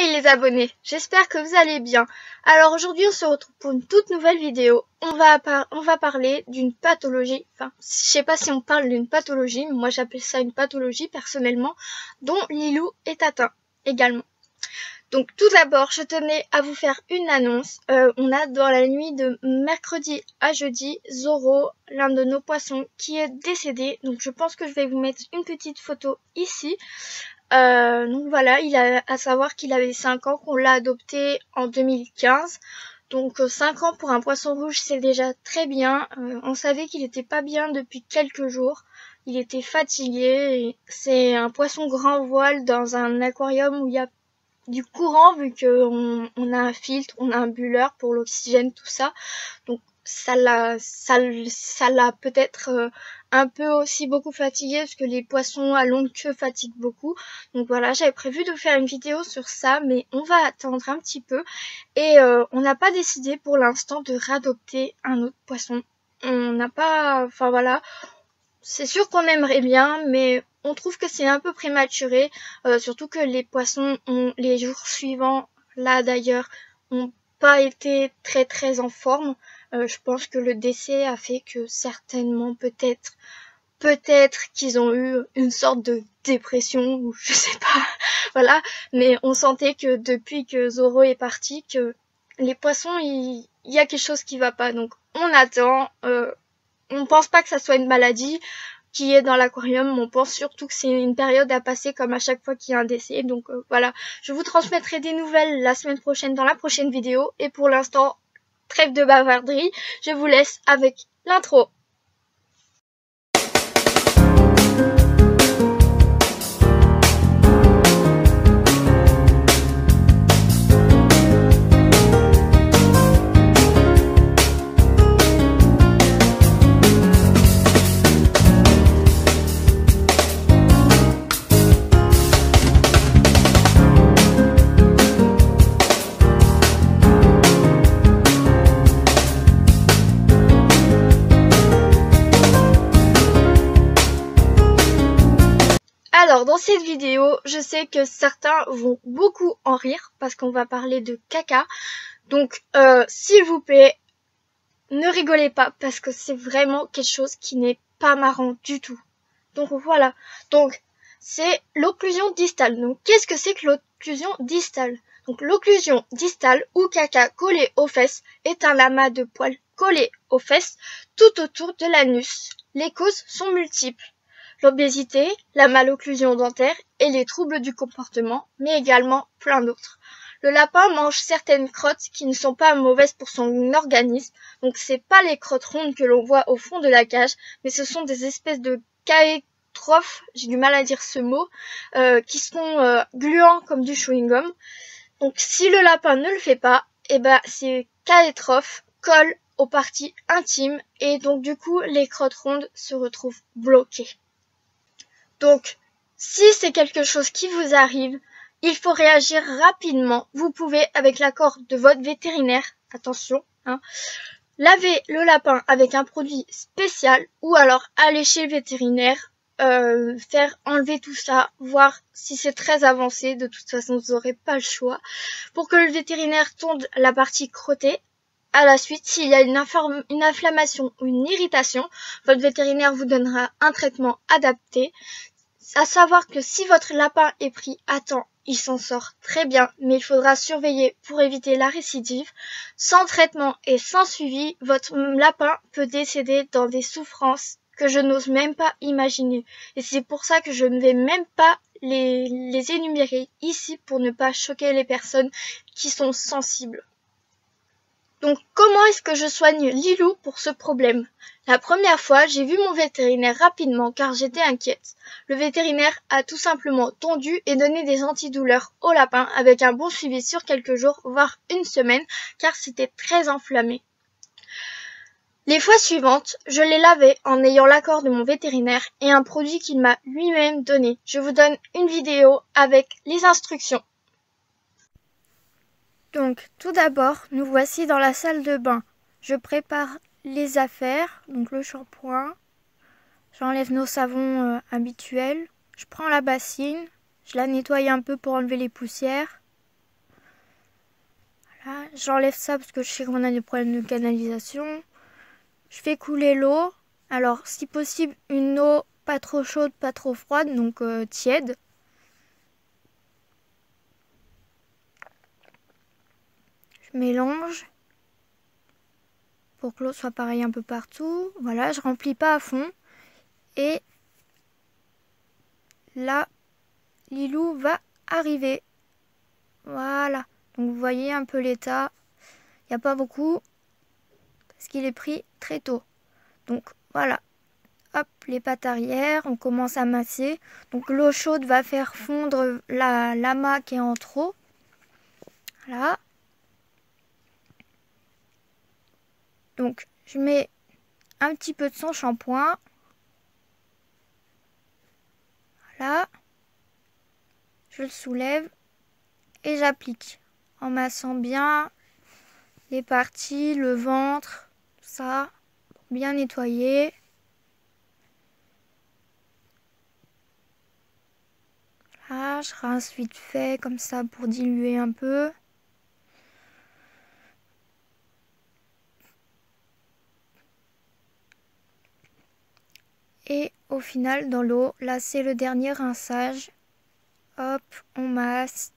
Hey les abonnés, j'espère que vous allez bien. Alors aujourd'hui on se retrouve pour une toute nouvelle vidéo. On va parler d'une pathologie, enfin je sais pas si on parle d'une pathologie, mais moi j'appelle ça une pathologie personnellement, dont Lilou est atteint également. Donc tout d'abord je tenais à vous faire une annonce. On a dans la nuit de mercredi à jeudi, Zoro, l'un de nos poissons, qui est décédé. Donc je pense que je vais vous mettre une petite photo ici. Donc voilà, il a à savoir qu'il avait 5 ans, qu'on l'a adopté en 2015. Donc 5 ans pour un poisson rouge, c'est déjà très bien. On savait qu'il était pas bien depuis quelques jours. Il était fatigué. C'est un poisson grand voile dans un aquarium où il y a du courant, vu qu'on a un filtre, on a un bulleur pour l'oxygène, tout ça. Donc ça l'a peut-être un peu aussi beaucoup fatigué, parce que les poissons à longue queue fatiguent beaucoup. Donc voilà, j'avais prévu de faire une vidéo sur ça, mais on va attendre un petit peu. Et on n'a pas décidé pour l'instant de réadopter un autre poisson. On n'a pas... Enfin voilà, c'est sûr qu'on aimerait bien, mais on trouve que c'est un peu prématuré. Surtout que les poissons ont, les jours suivants, là d'ailleurs, ont pas été très en forme. Je pense que le décès a fait que certainement peut-être qu'ils ont eu une sorte de dépression, ou je sais pas, voilà. Mais on sentait que depuis que Zoro est parti, que les poissons, il y a quelque chose qui va pas. Donc on attend. On pense pas que ça soit une maladie qui est dans l'aquarium, on pense surtout que c'est une période à passer comme à chaque fois qu'il y a un décès. Donc voilà, je vous transmettrai des nouvelles la semaine prochaine dans la prochaine vidéo. Et pour l'instant, trêve de bavarderie, je vous laisse avec l'intro. Alors dans cette vidéo, je sais que certains vont beaucoup en rire parce qu'on va parler de caca. Donc s'il vous plaît, ne rigolez pas parce que c'est vraiment quelque chose qui n'est pas marrant du tout. Donc voilà, donc c'est l'occlusion distale. Donc qu'est-ce que c'est que l'occlusion distale? Donc l'occlusion distale ou caca collé aux fesses est un amas de poils collés aux fesses tout autour de l'anus. Les causes sont multiples. L'obésité, la malocclusion dentaire et les troubles du comportement, mais également plein d'autres. Le lapin mange certaines crottes qui ne sont pas mauvaises pour son organisme, donc c'est pas les crottes rondes que l'on voit au fond de la cage, mais ce sont des espèces de caétrophes, j'ai du mal à dire ce mot, qui sont gluants comme du chewing-gum. Donc si le lapin ne le fait pas, ces caétrophes collent aux parties intimes et donc du coup les crottes rondes se retrouvent bloquées. Donc, si c'est quelque chose qui vous arrive, il faut réagir rapidement. Vous pouvez, avec l'accord de votre vétérinaire, attention, laver le lapin avec un produit spécial ou alors aller chez le vétérinaire, faire enlever tout ça, voir si c'est très avancé. De toute façon, vous n'aurez pas le choix. Pour que le vétérinaire tonde la partie crottée. À la suite, s'il y a une inflammation ou une irritation, votre vétérinaire vous donnera un traitement adapté. À savoir que si votre lapin est pris à temps, il s'en sort très bien, mais il faudra surveiller pour éviter la récidive. Sans traitement et sans suivi, votre lapin peut décéder dans des souffrances que je n'ose même pas imaginer. Et c'est pour ça que je ne vais même pas les énumérer ici pour ne pas choquer les personnes qui sont sensibles. Donc comment est-ce que je soigne Lilou pour ce problème? La première fois, j'ai vu mon vétérinaire rapidement car j'étais inquiète. Le vétérinaire a tout simplement tondu et donné des antidouleurs au lapin avec un bon suivi sur quelques jours, voire une semaine, car c'était très enflammé. Les fois suivantes, je l'ai lavé en ayant l'accord de mon vétérinaire et un produit qu'il m'a lui-même donné. Je vous donne une vidéo avec les instructions. Donc, tout d'abord, nous voici dans la salle de bain. Je prépare les affaires, donc le shampoing. J'enlève nos savons habituels. Je prends la bassine, je la nettoie un peu pour enlever les poussières. j'enlève ça parce que je sais qu'on a des problèmes de canalisation. Je fais couler l'eau. Alors, si possible, une eau pas trop chaude, pas trop froide, donc tiède. Je mélange pour que l'eau soit pareille un peu partout. Voilà, je remplis pas à fond. Et là, Lilou va arriver. Voilà. Donc vous voyez un peu l'état. Il n'y a pas beaucoup parce qu'il est pris très tôt. Donc voilà. Hop, les pattes arrière, on commence à masser. Donc l'eau chaude va faire fondre l'amas qui est en trop. Voilà. Donc je mets un petit peu de son shampoing. Voilà. Je le soulève et j'applique en massant bien les parties, le ventre, tout ça, pour bien nettoyer. Là, je rince vite fait comme ça pour diluer un peu. Et au final, dans l'eau, là c'est le dernier rinçage. Hop, on masse.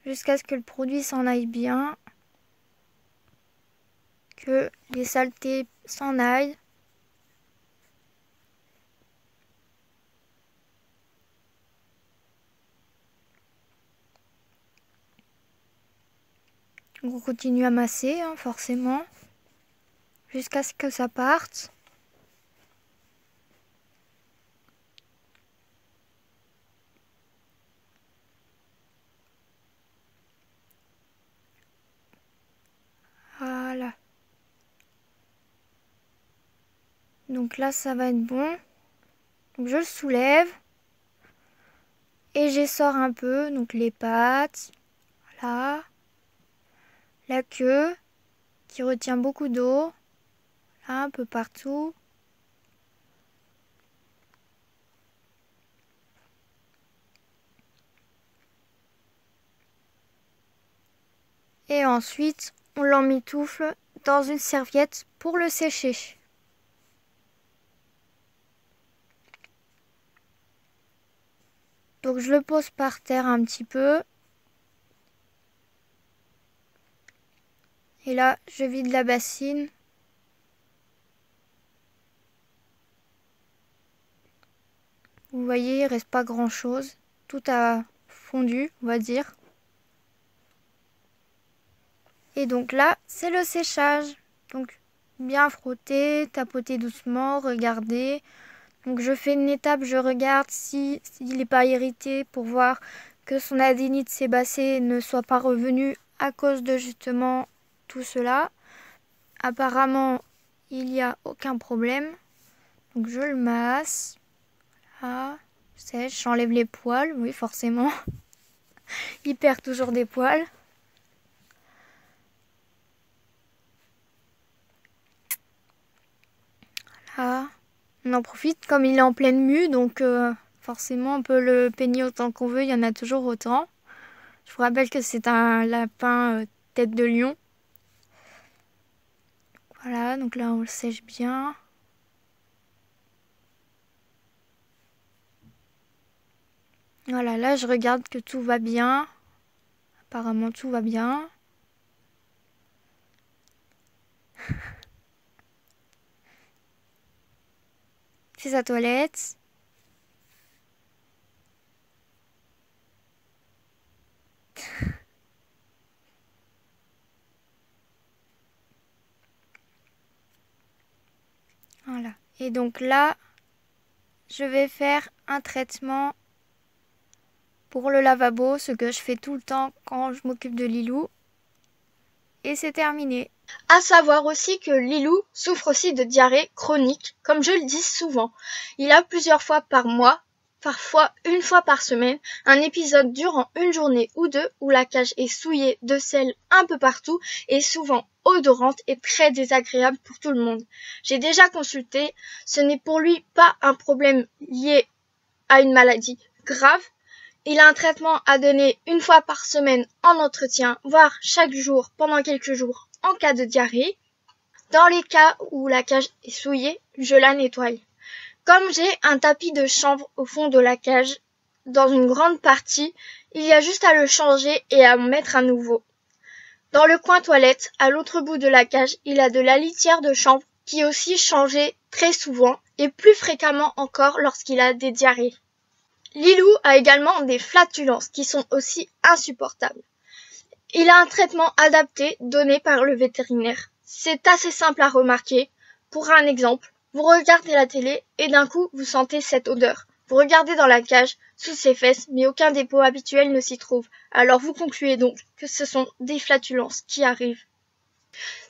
Jusqu'à ce que le produit s'en aille bien. Que les saletés s'en aillent. On continue à masser, hein, forcément. Jusqu'à ce que ça parte. Voilà. Donc là, ça va être bon. Donc je le soulève. Et j'essore un peu. Donc les pattes. Voilà. La queue. Qui retient beaucoup d'eau. Là, un peu partout. Et ensuite, on l'emmitoufle dans une serviette pour le sécher. Donc je le pose par terre un petit peu. Et là, je vide la bassine. Vous voyez, il reste pas grand chose. Tout a fondu, on va dire. Et donc là, c'est le séchage. Donc bien frotter, tapoter doucement, regarder. Donc je fais une étape, je regarde s'il n'est pas irrité pour voir que son adénite sébacée ne soit pas revenue à cause de justement tout cela. Apparemment, il n'y a aucun problème. Donc je le masse. Là, sèche, j'enlève les poils, oui forcément. Il perd toujours des poils. Là, on en profite comme il est en pleine mue, donc forcément on peut le peigner autant qu'on veut, il y en a toujours autant. Je vous rappelle que c'est un lapin tête de lion. Voilà, donc là on le sèche bien. Voilà, là je regarde que tout va bien. Apparemment tout va bien. C'est sa toilette. Voilà. Et donc là, je vais faire un traitement pour le lavabo, ce que je fais tout le temps quand je m'occupe de Lilou. Et c'est terminé. À savoir aussi que Lilou souffre aussi de diarrhée chronique, comme je le dis souvent. Il a plusieurs fois par mois, parfois une fois par semaine, un épisode durant une journée ou deux où la cage est souillée de sel un peu partout et souvent odorante et très désagréable pour tout le monde. J'ai déjà consulté, ce n'est pour lui pas un problème lié à une maladie grave. Il a un traitement à donner une fois par semaine en entretien, voire chaque jour pendant quelques jours en cas de diarrhée. Dans les cas où la cage est souillée, je la nettoie. Comme j'ai un tapis de chanvre au fond de la cage, dans une grande partie, il y a juste à le changer et à en mettre un nouveau. Dans le coin toilette, à l'autre bout de la cage, il y a de la litière de chanvre qui est aussi changée très souvent et plus fréquemment encore lorsqu'il a des diarrhées. Lilou a également des flatulences qui sont aussi insupportables. Il a un traitement adapté donné par le vétérinaire. C'est assez simple à remarquer. Pour un exemple, vous regardez la télé et d'un coup vous sentez cette odeur. Vous regardez dans la cage, sous ses fesses, mais aucun dépôt habituel ne s'y trouve. Alors vous concluez donc que ce sont des flatulences qui arrivent.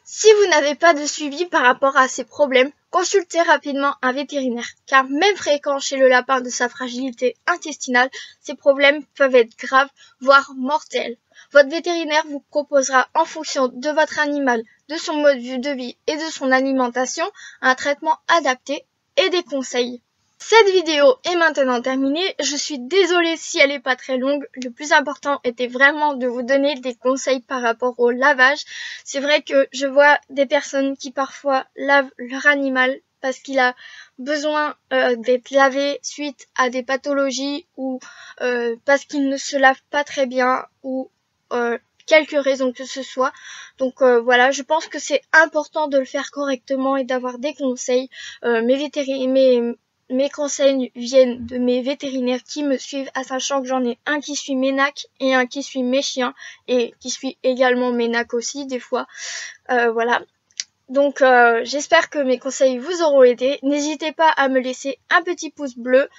Si vous n'avez pas de suivi par rapport à ces problèmes, consultez rapidement un vétérinaire, car même fréquent chez le lapin de sa fragilité intestinale, ces problèmes peuvent être graves, voire mortels. Votre vétérinaire vous proposera, en fonction de votre animal, de son mode de vie et de son alimentation, un traitement adapté et des conseils. Cette vidéo est maintenant terminée, je suis désolée si elle n'est pas très longue, le plus important était vraiment de vous donner des conseils par rapport au lavage. C'est vrai que je vois des personnes qui parfois lavent leur animal parce qu'il a besoin d'être lavé suite à des pathologies ou parce qu'il ne se lave pas très bien ou quelques raisons que ce soit. Donc voilà, je pense que c'est important de le faire correctement et d'avoir des conseils. Mes conseils viennent de mes vétérinaires qui me suivent, à sachant que j'en ai un qui suit mes nacs et un qui suit mes chiens et qui suit également mes nacs aussi des fois. Voilà. Donc j'espère que mes conseils vous auront aidé. N'hésitez pas à me laisser un petit pouce bleu.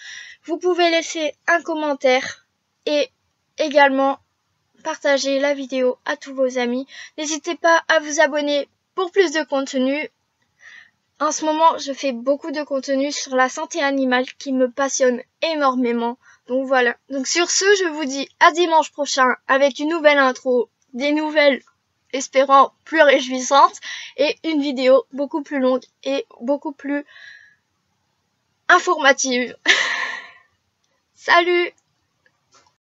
Vous pouvez laisser un commentaire et également partager la vidéo à tous vos amis. N'hésitez pas à vous abonner pour plus de contenu. En ce moment, je fais beaucoup de contenu sur la santé animale qui me passionne énormément. Donc voilà. Donc sur ce, je vous dis à dimanche prochain avec une nouvelle intro, des nouvelles, espérant plus réjouissantes, et une vidéo beaucoup plus longue et beaucoup plus informative. Salut!